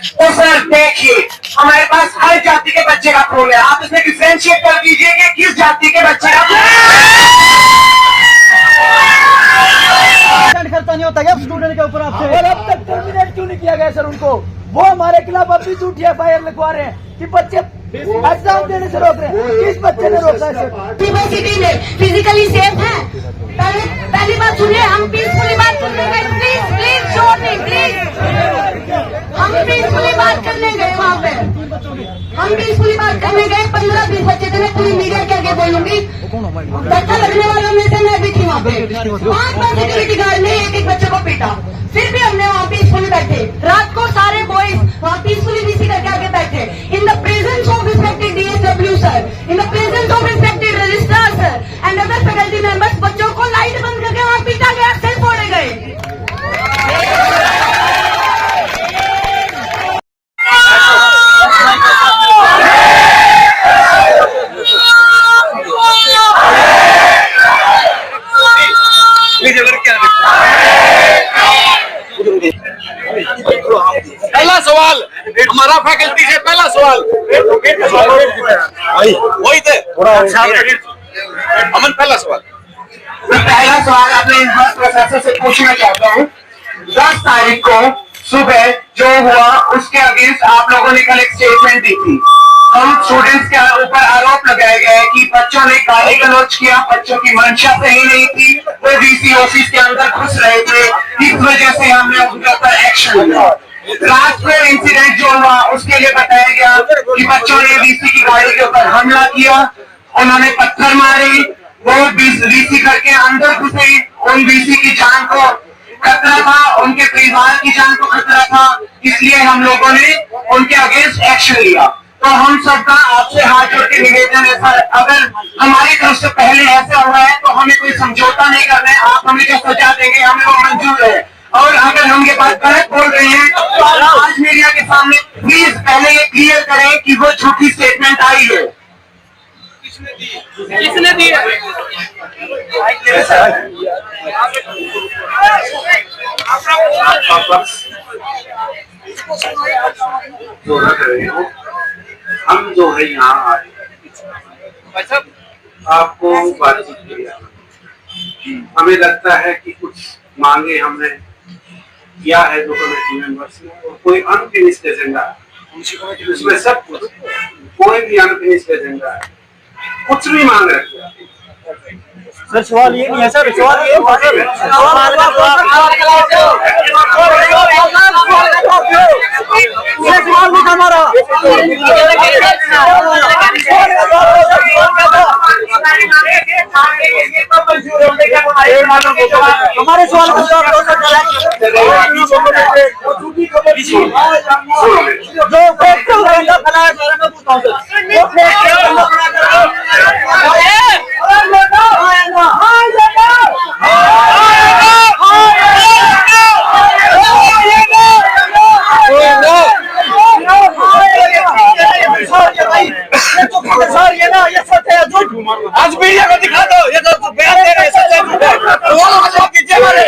तो सर देखिए, हमारे पास हर जाति के बच्चे का खून है, आप इसमें डिफरेंशिएट कर दीजिए कि किस जाति के बच्चे का खर्चा नहीं होता क्या स्टूडेंट के ऊपर आपसे? और अब तक टर्मिनेट क्यों नहीं किया गया सर उनको? वो हमारे खिलाफ अभी झूठी एफआईआर लिखवा रहे हैं कि बच्चे एग्जाम देने से रोक रहे हैं। किस बच्चे ने रोका है सर? यूनिवर्सिटी में फिजिकली सेफ है? पहली बात सुनिए, हम पीसफुली बात करने गए, प्लीज प्लीज शोर नहीं प्लीज, हम पीसफुली बात करने गए वहाँ पे, हम पीसफुली बात करने गए। 15-20 बच्चे थे, मैं पूरी मीडिया के आगे बोलूंगी, धक्का लगने वालों में से मैं भी थी वहाँ पे। 5 सिक्योरिटी गार्ड ने एक बच्चे को पीटा, फिर भी हमने वहाँ पीसफुली बैठे। रात को सारे बॉयज वहाँ पीसफुली डीसी करके आगे बैठे, in the presence of respected DSW sir, in the presence of respected registrar sir and other faculty members. बच्चों को लाइट बंद करके वहाँ पीटा गया, सिर फोड़े गए। पहला सवाल हमारा फैकल्टी से, पहला सवाल वही थे अमन। पहला सवाल अपने प्रोफेसर से पूछना चाहता हूँ, 10 तारीख को सुबह जो हुआ उसके अगेंस्ट आप लोगों ने कल एक स्टेटमेंट दी थी। हम स्टूडेंट्स के ऊपर आरोप लगाया गया है कि बच्चों ने गाली गलौज किया, बच्चों की मंशा सही नहीं थी, वो वीसी ऑफिस के अंदर घुस रहे थे, इस वजह से हमने उनके ऊपर एक्शन लिया। लास्ट में इंसिडेंट जो हुआ उसके लिए बताया गया कि बच्चों ने वीसी की गाड़ी के ऊपर हमला किया, उन्होंने पत्थर मारे, वो वीसी घर के अंदर घुसे, उन वीसी की जान को खतरा था, उनके परिवार की जान को खतरा था, इसलिए हम लोगों ने उनके अगेंस्ट एक्शन लिया। तो हम सबका आपसे हाथ जोड़ के निवेदन है सर, अगर हमारी तरफ से पहले ऐसा हुआ है तो हमें कोई समझौता नहीं करना है, आप हमें जो सजा देंगे हमें वो मंजूर है। और अगर हम ये बात गलत बोल रहे हैं तो आज मीडिया के सामने प्लीज पहले ये क्लियर करें कि वो झूठी स्टेटमेंट आई है, किसने दी है? हम जो है यहाँ आए आपको बातचीत किया, हमें लगता है कि कुछ मांगे हमने किया है जो कमेटी मेंबर्स ने, और कोई अनफिनिश्ड एजेंडा है उसमें, सब कुछ कोई भी अनफिनिश्ड एजेंडा है, कुछ भी मांग रखी है सर। सवाल ये नहीं है सर, सवाल ये हमारा हमारे सवाल आज मीडिया को दिखा दो, ये तो बयान दे रहे हैं सच्चा झूठ है, तो वो लोग जवाब कीजिए हमारे।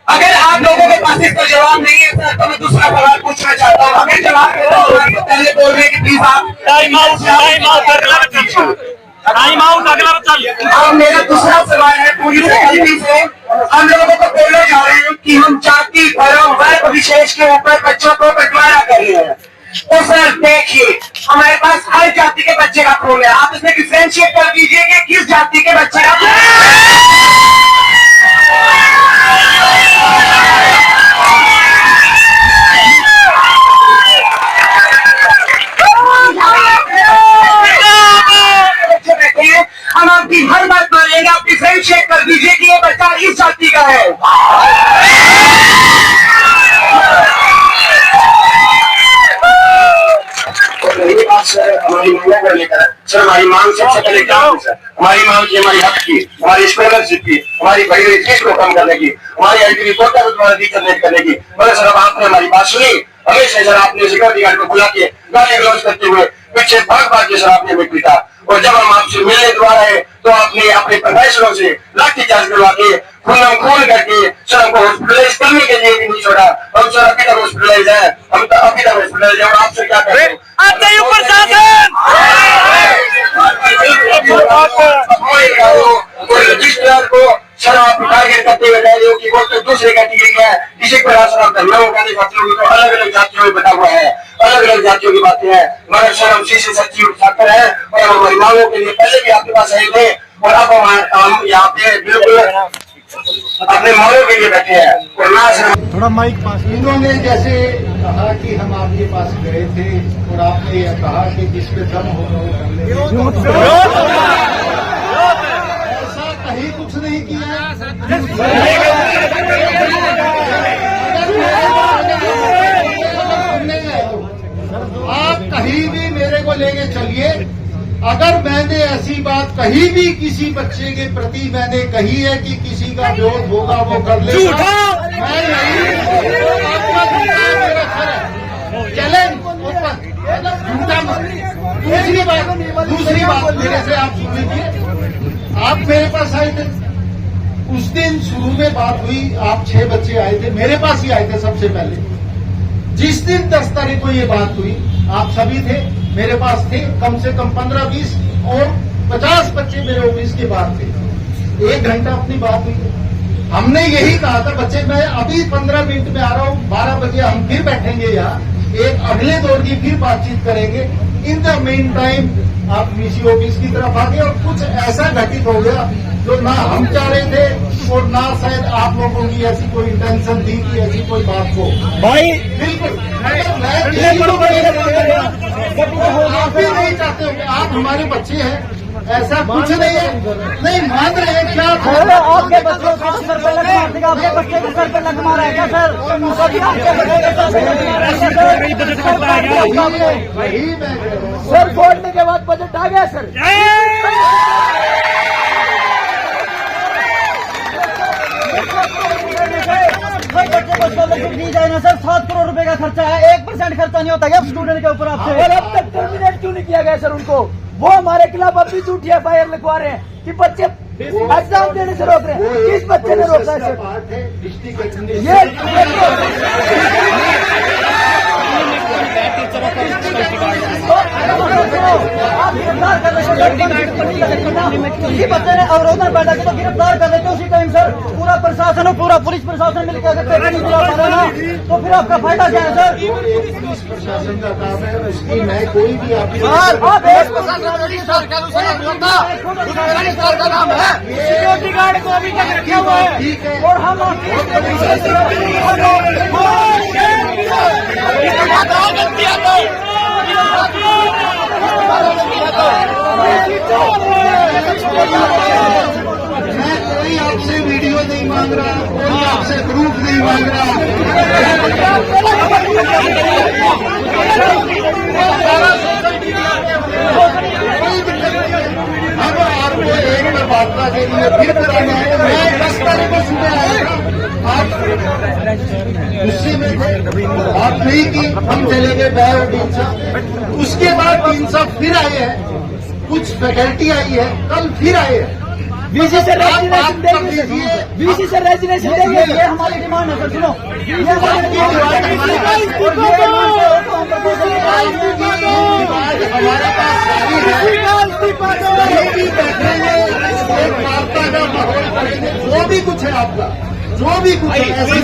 अगर आप लोगों के पास इसका जवाब नहीं है सर तो मैं दूसरा सवाल पूछना चाहता हूँ। अगर जवाब पहले बोल रहे हैं कि प्लीज आप टाइम आउट अगला चल। अब मेरा दूसरा सवाल है, पूरी फैकल्टी से हम लोगों को बोलने जा रहे हैं कि हम जाति धर्म वर्ग विशेष के ऊपर बच्चों को बंटवारा कर रहे हैं। तो सर देखिए, हमारे पास हर जाति के बच्चे का खून है, आप इसमें डिफरेंशिएट कर दीजिए कि किस जाति के बच्चे का हम आपकी हर बात मानेंगे, आप डिफरेंशिएट कर दीजिए कि ये बच्चा इस जाति का है। हमारी महिला को लेकर सर, हमारी मांग सबसे पहले क्या है सर? हमारी मांग की, हमारी हक की, हमारी स्कॉलरशिप की, हमारी बढ़ी फीस को कम करने की, हमारी एंट्री कोटा को थोड़ा डिकनेक्ट करने की। मगर सर अब आपने हमारी बात सुनी, हमेशा सर आपने सिक्योरिटी गार्ड को बुला के गाली गलौज करते हुए पीछे भाग के सर आपने हमें पीटा, और जब हम आपसे मिलने द्वारा है तो आपने अपने प्रोफेसरों से लाठी चार्ज करवा के खून करके सर हमको हॉस्पिटलाइज करने के लिए भी नहीं छोड़ा। हम सर अभी तक हॉस्पिटलाइज है, हम तो अभी तक हॉस्पिटलाइज है, और आपसे क्या करें रजिस्ट्रार को सर आप टारगेट करते हुए कह रहे हो कि वो तो दूसरे कैटेगरी है, किसी को सर आप धर्मों का नहीं, तो अलग अलग जातियों में बता हुआ है, अलग अलग जातियों की बातें हैं, मगर सर हम शीशे सचिव छात्र हैं और हम हमारी मांगों के लिए पहले भी आपके पास आए थे, और अब हम यहाँ पे बिल्कुल अपने मांगों के लिए बैठे हैं। और ना सर थोड़ा माइक पास। इन्होंने जैसे कहा कि हम आपके पास गए थे और आपने यह कहा कि जिस पे दम होगा वो कर लेंगे। ऐसा कहीं कुछ नहीं किया। आप कहीं भी मेरे को लेके चलिए, अगर मैंने ऐसी बात कहीं भी किसी बच्चे के प्रति मैंने कही है कि किसी का विरोध होगा वो कर लेगा, मैं चैलेंज ओपन, झूठा मत। दूसरी बात मेरे से आप सुन लीजिए, आप मेरे पास आए थे उस दिन, शुरू में बात हुई, आप 6 बच्चे आए थे, मेरे पास ही आए थे सबसे पहले। जिस दिन 10 तारीख को ये बात हुई, आप सभी थे, मेरे पास थे, कम से कम 15-20 और 50 बच्चे मेरे ऑफिस के बाहर थे। 1 घंटा अपनी बात हुई। हमने यही कहा था, बच्चे मैं अभी 15 मिनट में आ रहा हूँ, 12 बजे हम फिर बैठेंगे यहाँ, एक अगले दौर की फिर बातचीत करेंगे। इन द मेन टाइम आप वीसी ऑफिस की तरफ आ गए और कुछ ऐसा घटित हो गया जो ना हम चाह रहे थे और ना शायद आप लोगों की ऐसी कोई इंटेंशन थी कि ऐसी कोई बात हो। भाई बिल्कुल आप भी नहीं चाहते हो, आप हमारे बच्चे हैं, ऐसा कुछ नहीं है, नहीं मान रहे हैं क्या? आपके बच्चों को सर पे लग मार देगा, आपके बच्चे को सर पे लग मारा है क्या सर? सर फोड़ने के बाद बजट आ गया सर। बच्चे को स्कॉलरशिप दी जाए ना सर, 7 करोड़ रुपए का खर्चा है, 1% खर्चा नहीं होता क्या स्टूडेंट के ऊपर आपसे? और अब तक टर्मिनेट क्यों नहीं किया गया सर उनको? वो हमारे खिलाफ अब भी झूठी FIR लिखवा रहे हैं कि बच्चे एग्जाम देने से रोक रहे हैं। किस बच्चे ने रोका है सर? किसी बच्चे ने अवरोधन पैदा किया तो गिरफ्तार कर लेते उसी टाइम सर। पूरा प्रशासन और पूरा पुलिस प्रशासन मिलकर अगर पेपर नहीं दिला पा रहा ना तो फिर आपका फायदा क्या है सर? पुलिस प्रशासन का काम है, उसकी मैं कोई भी आपकी सिक्योरिटी गार्ड को अभी तक रखा हुआ है और हम मैं कोई आपसे वीडियो नहीं मांग रहा, कोई आपसे प्रूफ नहीं मांग रहा। हम आपको एक में वार्ता के लिए फिर बताना है, मैं 10 तारीख को सुबह आया था, आप गुस्से में थे, बात नहीं की, हम चले गए बैर और डीन साहब। उसके बाद डीन साहब फिर आए हैं, कुछ फैकल्टी आई है, कल फिर आए हैं। वीसी से रेजिग्नेशन देंगे, वीसी से रेजिग्नेशन देंगे, ये हमारी डिमांड है सर। सुनो, ये हमारी डिमांड है, हमारे पास कहीं भी बैठेंगे, एक वार्ता का माहौल करेंगे, जो भी कुछ है आपका, जो भी कुछ है, ऐसी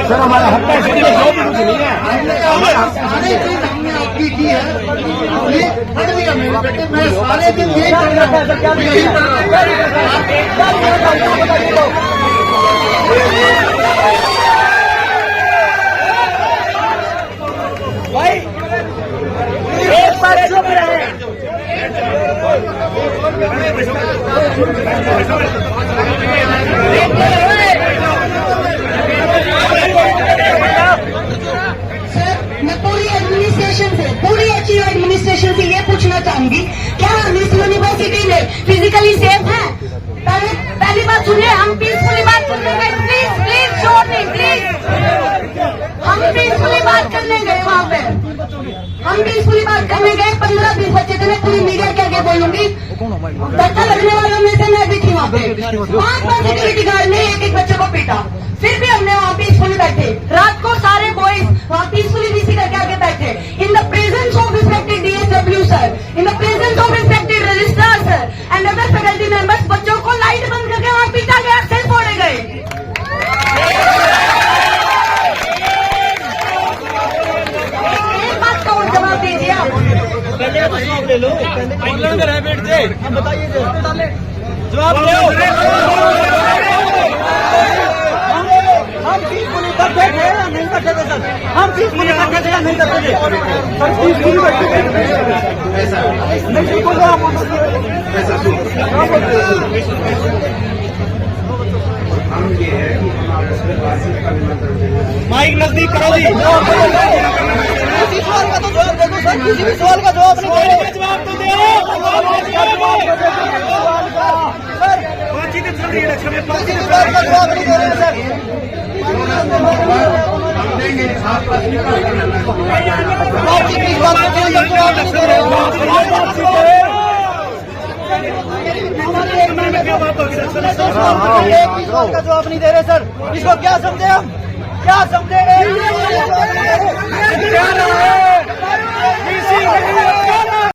सर हमारा हक है, जो भी कुछ नहीं है, सारे चीज हमने आपकी की है। ये पढ़ लिया मेरे बेटे, मैं सारे दिन यही कर रहा हूँ, यही कर रहा हूँ। भाई एक बार चुप रहे। मैं पूरी एडमिनिस्ट्रेशन से ये पूछना चाहूंगी, क्या हम इस यूनिवर्सिटी में फिजिकली सेफ है? पहली बात सुनिए, हम पीसफुली बात करने गए, प्लीज प्लीज शोर नहीं, प्लीज। हम पीसफुली बात करने गए वहाँ पे, हम पीसफुली बात करने गए। 15-20 बच्चे थे, मैं पूरी मीडिया के आगे बोलूंगी। धक्का लगने वालों में से मैं भी थी वहाँ पे। 5 सिक्योरिटी गार्ड ने एक बच्चे को पीटा, फिर भी हमने वहाँ पीसफुली बैठे। रात को सारे बॉयज वहाँ पीसफुली वीसी करके आगे बैठे। In the presence of respected DSW sir, in the presence of respected registrar sir and other faculty members, बच्चों को लाइट बंद करके वहाँ पीटा गया, सिर फोड़े गए। एक बात का और जवाब दीजिए आप। ले लो, बताइए जवाब दो। हम पीसफुली बैठे थे या नहीं बैठे थे सर? हम पीसफुली बैठे थे या नहीं बैठे थे? सर पीसफुली बैठे थे। नहीं बोलो आप, हम ये है कि हमारे बातचीत का निमंत्रण देना है। माइक नजदीक करो जी। किसी सवाल का तो जवाब दे दो सर, किसी भी सवाल का जवाब नहीं दे रहे। जवाब तो दे सर, बातचीत चल रही है, किसी सवाल का जवाब नहीं दे रहे सर। बातचीत की बात को जवाब नहीं दे रहे। एक भी सवाल का जवाब नहीं दे रहे सर। इसको क्या समझे हम, क्या समझे?